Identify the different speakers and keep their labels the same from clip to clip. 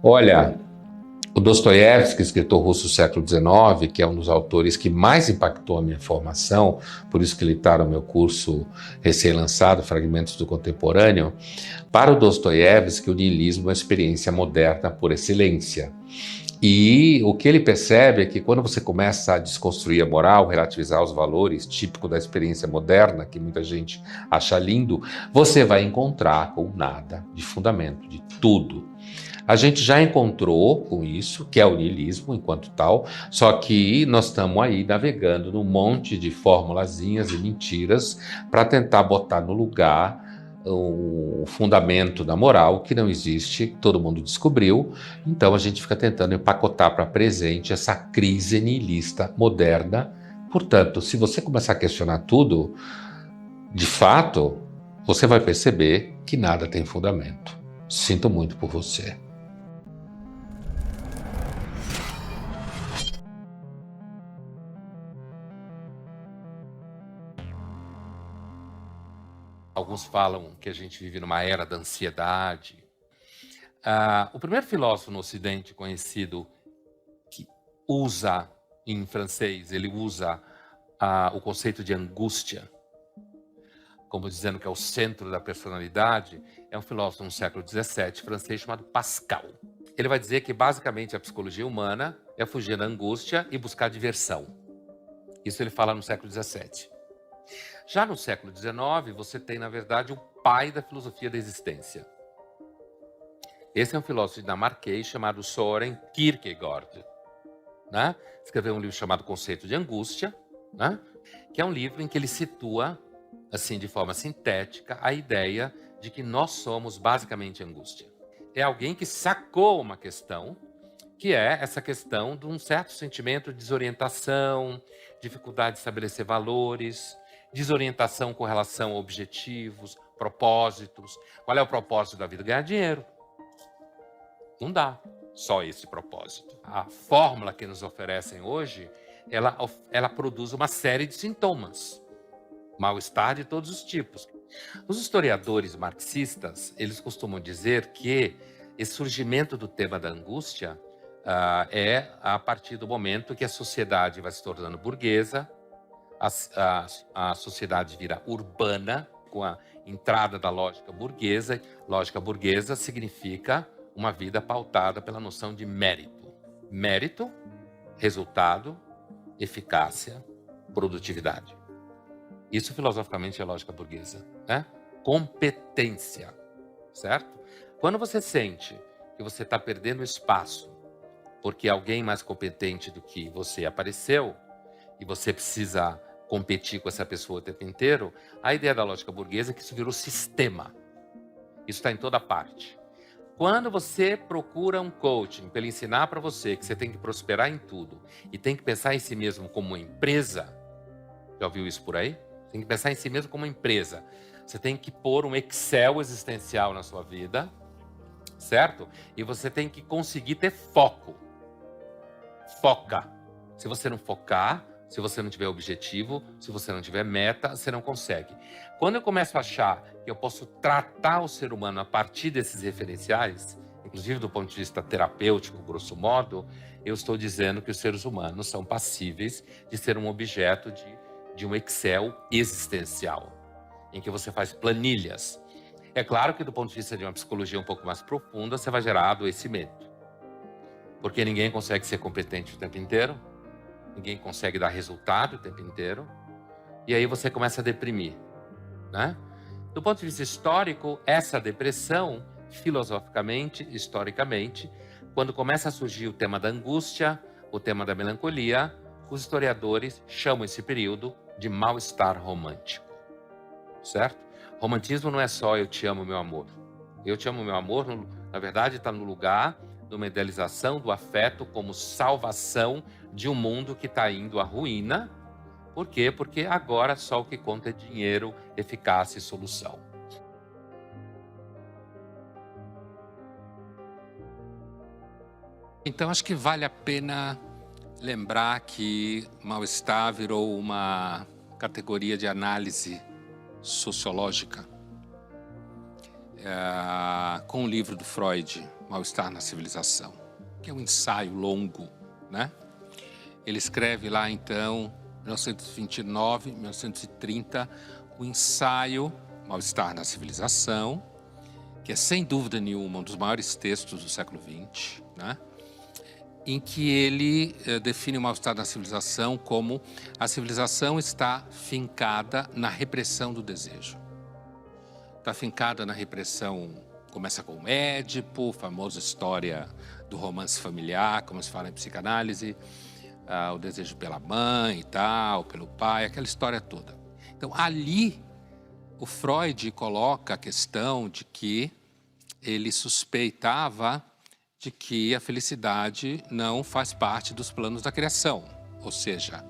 Speaker 1: Olha, o Dostoiévski, escritor russo do século XIX, que é um dos autores que mais impactou a minha formação, por isso que ele está no meu curso recém-lançado, Fragmentos do Contemporâneo. Para o Dostoiévski, o niilismo é uma experiência moderna por excelência. E o que ele percebe é que quando você começa a desconstruir a moral, relativizar os valores, típico da experiência moderna, que muita gente acha lindo, você vai encontrar com nada de fundamento, de tudo. A gente já encontrou com isso, que é o niilismo enquanto tal, só que nós estamos aí navegando num monte de formulazinhas e mentiras para tentar botar no lugar o fundamento da moral que não existe, todo mundo descobriu, então a gente fica tentando empacotar para presente essa crise niilista moderna. Portanto, se você começar a questionar tudo, de fato, você vai perceber que nada tem fundamento. Sinto muito por você. Alguns falam que a gente vive numa era da ansiedade. O primeiro filósofo no Ocidente conhecido que usa, em francês, ele usa o conceito de angústia, como dizendo que é o centro da personalidade, é um filósofo no século XVII, francês, chamado Pascal. Ele vai dizer que, basicamente, a psicologia humana é fugir da angústia e buscar diversão. Isso ele fala no século XVII. Já no século XIX, você tem, na verdade, o pai da filosofia da existência. Esse é um filósofo dinamarquês chamado Søren Kierkegaard, né? Escreveu um livro chamado Conceito de Angústia, né? Que é um livro em que ele situa, assim, de forma sintética, a ideia de que nós somos basicamente angústia. É alguém que sacou uma questão, que é essa questão de um certo sentimento de desorientação, dificuldade de estabelecer valores, desorientação com relação a objetivos, propósitos. Qual é o propósito da vida? Ganhar dinheiro. Não dá só esse propósito. A fórmula que nos oferecem hoje, ela produz uma série de sintomas. Mal-estar de todos os tipos. Os historiadores marxistas, eles costumam dizer que esse surgimento do tema da angústia é a partir do momento que a sociedade vai se tornando burguesa, a sociedade vira urbana, com a entrada da lógica burguesa. Lógica burguesa significa uma vida pautada pela noção de mérito. Mérito, resultado, eficácia, produtividade. Isso filosoficamente é lógica burguesa, né? Competência, certo? Quando você sente que você está perdendo espaço porque alguém mais competente do que você apareceu e você precisa competir com essa pessoa o tempo inteiro, a ideia da lógica burguesa é que isso virou sistema. Isso está em toda parte. Quando você procura um coaching para ele ensinar para você que você tem que prosperar em tudo e tem que pensar em si mesmo como uma empresa, já ouviu isso por aí? Tem que pensar em si mesmo como uma empresa. Você tem que pôr um Excel existencial na sua vida, certo? E você tem que conseguir ter foco. Foca. Se você não focar, se você não tiver objetivo, se você não tiver meta, você não consegue. Quando eu começo a achar que eu posso tratar o ser humano a partir desses referenciais, inclusive do ponto de vista terapêutico, grosso modo, eu estou dizendo que os seres humanos são passíveis de ser um objeto de um Excel existencial, em que você faz planilhas. É claro que do ponto de vista de uma psicologia um pouco mais profunda, você vai gerar adoecimento. Porque ninguém consegue ser competente o tempo inteiro, ninguém consegue dar resultado o tempo inteiro, e aí você começa a deprimir, né? Do ponto de vista histórico, essa depressão, filosoficamente, historicamente, quando começa a surgir o tema da angústia, o tema da melancolia, os historiadores chamam esse período de mal-estar romântico, certo? Romantismo não é só eu te amo, meu amor. Eu te amo, meu amor, na verdade está no lugar de uma idealização do afeto como salvação de um mundo que está indo à ruína. Por quê? Porque agora só o que conta é dinheiro, eficácia e solução.
Speaker 2: Então, acho que vale a pena lembrar que mal-estar virou uma categoria de análise sociológica. Com o livro do Freud, Mal-Estar na Civilização, que é um ensaio longo, né? Ele escreve lá, então, 1929, 1930, o ensaio Mal-Estar na Civilização, que é, sem dúvida nenhuma, um dos maiores textos do século XX, né? Em que ele define o mal-estar na civilização como a civilização está fincada na repressão do desejo. Está fincada na repressão, começa com o Édipo, famosa história do romance familiar, como se fala em psicanálise, o desejo pela mãe e tal, pelo pai, aquela história toda. Então, ali, o Freud coloca a questão de que ele suspeitava de que a felicidade não faz parte dos planos da criação. Ou seja,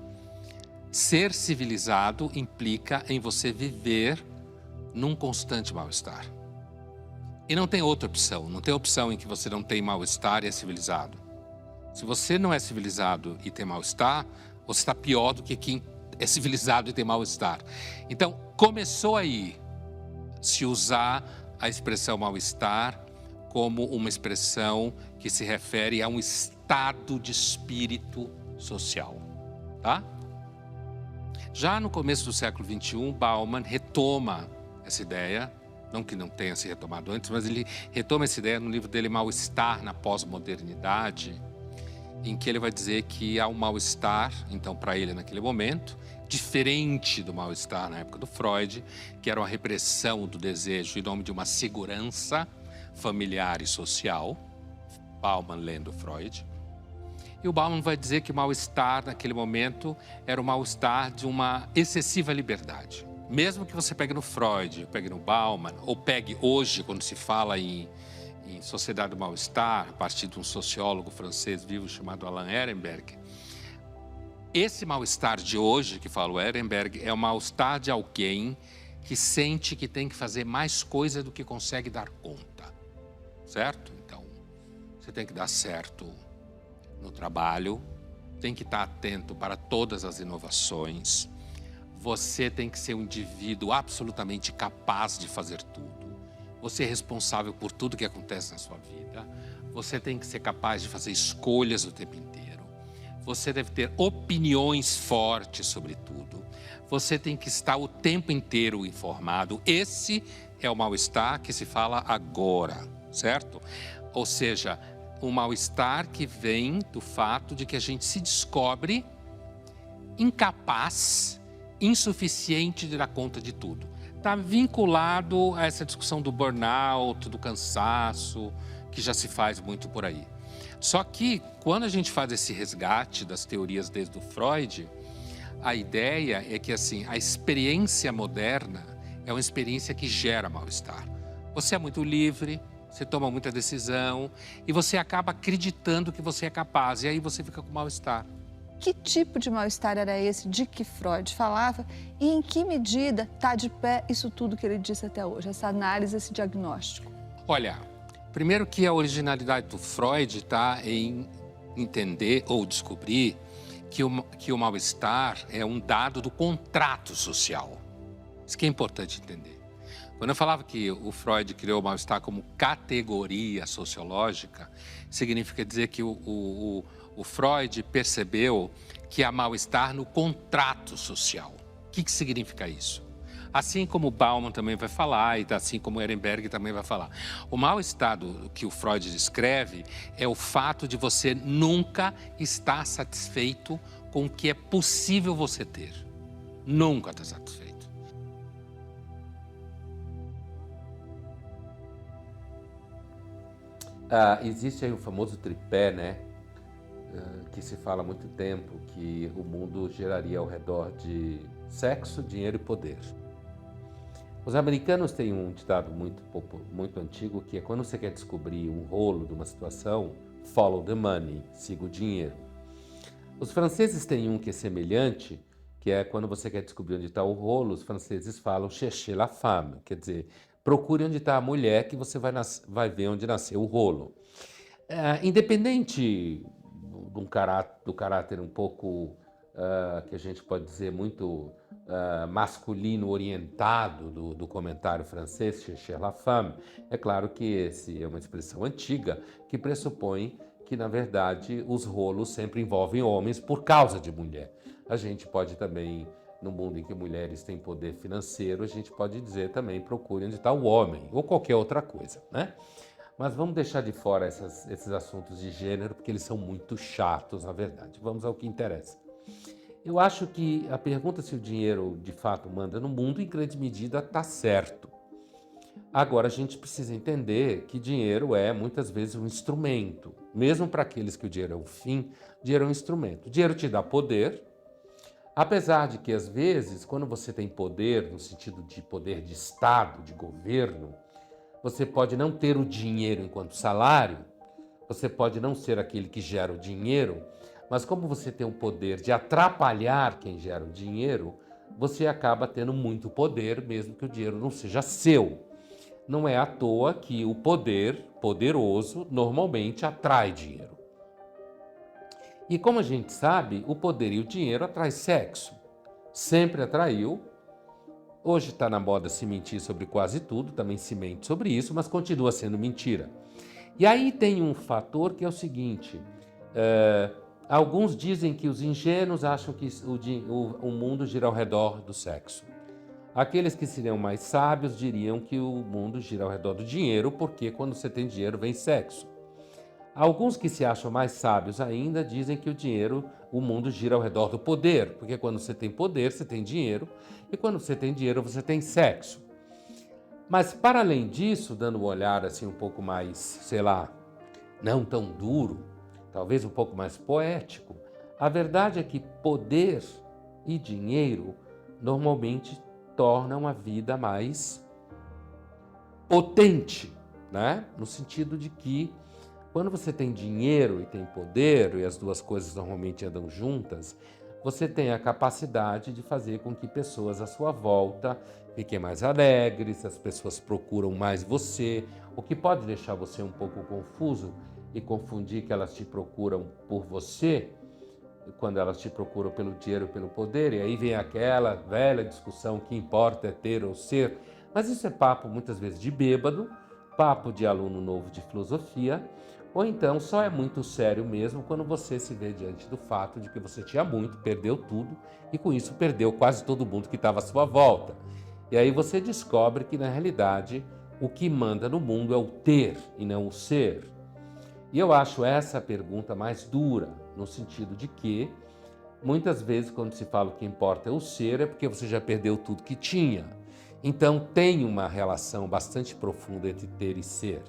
Speaker 2: ser civilizado implica em você viver num constante mal-estar. E não tem outra opção, não tem opção em que você não tem mal-estar e é civilizado. Se você não é civilizado e tem mal-estar, você está pior do que quem é civilizado e tem mal-estar. Então, começou aí se usar a expressão mal-estar como uma expressão que se refere a um estado de espírito social, tá? Já no começo do século XXI, Bauman retoma essa ideia, não que não tenha se retomado antes, mas ele retoma essa ideia no livro dele Mal-Estar na Pós-Modernidade, em que ele vai dizer que há um mal-estar, então, para ele naquele momento, diferente do mal-estar na época do Freud, que era uma repressão do desejo em nome de uma segurança familiar e social, Bauman lendo Freud. E o Bauman vai dizer que o mal-estar naquele momento era o mal-estar de uma excessiva liberdade. Mesmo que você pegue no Freud, pegue no Bauman, ou pegue hoje, quando se fala em sociedade do mal-estar, a partir de um sociólogo francês vivo chamado Alain Ehrenberg, esse mal-estar de hoje, que fala o Ehrenberg, é o mal-estar de alguém que sente que tem que fazer mais coisa do que consegue dar conta. Certo? Então, você tem que dar certo no trabalho, tem que estar atento para todas as inovações, você tem que ser um indivíduo absolutamente capaz de fazer tudo, você é responsável por tudo que acontece na sua vida, você tem que ser capaz de fazer escolhas o tempo inteiro, você deve ter opiniões fortes sobre tudo, você tem que estar o tempo inteiro informado. Esse é o mal-estar que se fala agora. Certo? Ou seja, um mal-estar que vem do fato de que a gente se descobre incapaz, insuficiente de dar conta de tudo. Está vinculado a essa discussão do burnout, do cansaço, que já se faz muito por aí. Só que, quando a gente faz esse resgate das teorias desde o Freud, a ideia é que, assim, a experiência moderna é uma experiência que gera mal-estar. Você é muito livre, você toma muita decisão e você acaba acreditando que você é capaz. E aí você fica com mal-estar.
Speaker 3: Que tipo de mal-estar era esse de que Freud falava e em que medida está de pé isso tudo que ele disse até hoje, essa análise, esse diagnóstico?
Speaker 2: Olha, primeiro que a originalidade do Freud está em entender ou descobrir que o mal-estar é um dado do contrato social. Isso que é importante entender. Quando eu falava que o Freud criou o mal-estar como categoria sociológica, significa dizer que o Freud percebeu que há mal-estar no contrato social. O que significa isso? Assim como o Bauman também vai falar, e assim como o Ehrenberg também vai falar. O mal-estar que o Freud descreve é o fato de você nunca estar satisfeito com o que é possível você ter. Nunca está satisfeito.
Speaker 1: Existe aí o famoso tripé, né? Que se fala há muito tempo, que o mundo geraria ao redor de sexo, dinheiro e poder. Os americanos têm um ditado muito antigo, que é: quando você quer descobrir um rolo de uma situação, follow the money, siga o dinheiro. Os franceses têm um que é semelhante, que é quando você quer descobrir onde está o rolo, os franceses falam cherchez la femme, quer dizer, procure onde está a mulher que você vai ver onde nasceu o rolo. Independente do caráter um pouco, que a gente pode dizer, muito masculino orientado do comentário francês, chercher la femme. É claro que esse é uma expressão antiga que pressupõe que, na verdade, os rolos sempre envolvem homens por causa de mulher. A gente pode também, no mundo em que mulheres têm poder financeiro, a gente pode dizer também procure onde está o homem, ou qualquer outra coisa, né? Mas vamos deixar de fora esses assuntos de gênero, porque eles são muito chatos, na verdade. Vamos ao que interessa. Eu acho que a pergunta se o dinheiro de fato manda no mundo, em grande medida, está certo. Agora, a gente precisa entender que dinheiro é, muitas vezes, um instrumento. Mesmo para aqueles que o dinheiro é um fim, o dinheiro é um instrumento. O dinheiro te dá poder, apesar de que, às vezes, quando você tem poder, no sentido de poder de Estado, de governo, você pode não ter o dinheiro enquanto salário, você pode não ser aquele que gera o dinheiro, mas como você tem o poder de atrapalhar quem gera o dinheiro, você acaba tendo muito poder, mesmo que o dinheiro não seja seu. Não é à toa que o poder poderoso normalmente atrai dinheiro. E como a gente sabe, o poder e o dinheiro atraem sexo. Sempre atraiu. Hoje está na moda se mentir sobre quase tudo, também se mente sobre isso, mas continua sendo mentira. E aí tem um fator que é o seguinte, alguns dizem que os ingênuos acham que o mundo gira ao redor do sexo. Aqueles que seriam mais sábios diriam que o mundo gira ao redor do dinheiro, porque quando você tem dinheiro vem sexo. Alguns que se acham mais sábios ainda dizem que o mundo gira ao redor do poder, porque quando você tem poder, você tem dinheiro, e quando você tem dinheiro, você tem sexo. Mas, para além disso, dando um olhar assim um pouco mais, sei lá, não tão duro, talvez um pouco mais poético, a verdade é que poder e dinheiro normalmente tornam a vida mais potente, né? No sentido de que quando você tem dinheiro e tem poder, e as duas coisas normalmente andam juntas, você tem a capacidade de fazer com que pessoas à sua volta fiquem mais alegres, as pessoas procuram mais você, o que pode deixar você um pouco confuso e confundir que elas te procuram por você, quando elas te procuram pelo dinheiro, pelo poder, e aí vem aquela velha discussão que importa é ter ou ser. Mas isso é papo muitas vezes de bêbado, papo de aluno novo de filosofia, ou então só é muito sério mesmo quando você se vê diante do fato de que você tinha muito, perdeu tudo e com isso perdeu quase todo mundo que estava à sua volta. E aí você descobre que na realidade o que manda no mundo é o ter e não o ser. E eu acho essa pergunta mais dura, no sentido de que muitas vezes quando se fala o que importa é o ser, é porque você já perdeu tudo que tinha. Então tem uma relação bastante profunda entre ter e ser.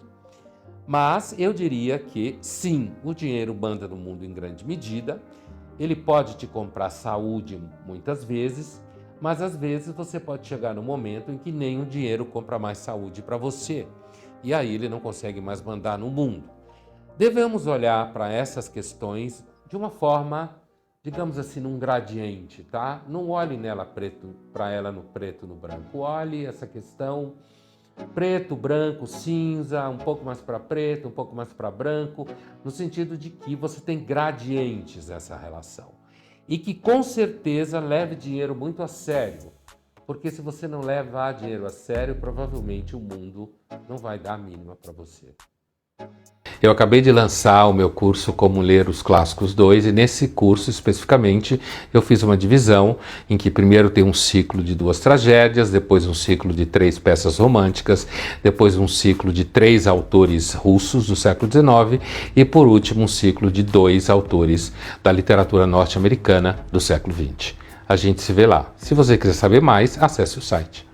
Speaker 1: Mas eu diria que, sim, o dinheiro manda no mundo em grande medida, ele pode te comprar saúde muitas vezes, mas às vezes você pode chegar no momento em que nem o dinheiro compra mais saúde para você, e aí ele não consegue mais mandar no mundo. Devemos olhar para essas questões de uma forma, digamos assim, num gradiente, tá? Não olhe para ela no preto, no branco, olhe essa questão preto, branco, cinza, um pouco mais para preto, um pouco mais para branco, no sentido de que você tem gradientes nessa relação. E que com certeza leve dinheiro muito a sério, porque se você não levar dinheiro a sério, provavelmente o mundo não vai dar a mínima para você. Eu acabei de lançar o meu curso Como Ler os Clássicos 2 e nesse curso especificamente eu fiz uma divisão em que primeiro tem um ciclo de 2 tragédias, depois um ciclo de 3 peças românticas, depois um ciclo de 3 autores russos do século XIX e por último um ciclo de 2 autores da literatura norte-americana do século XX. A gente se vê lá. Se você quiser saber mais, acesse o site.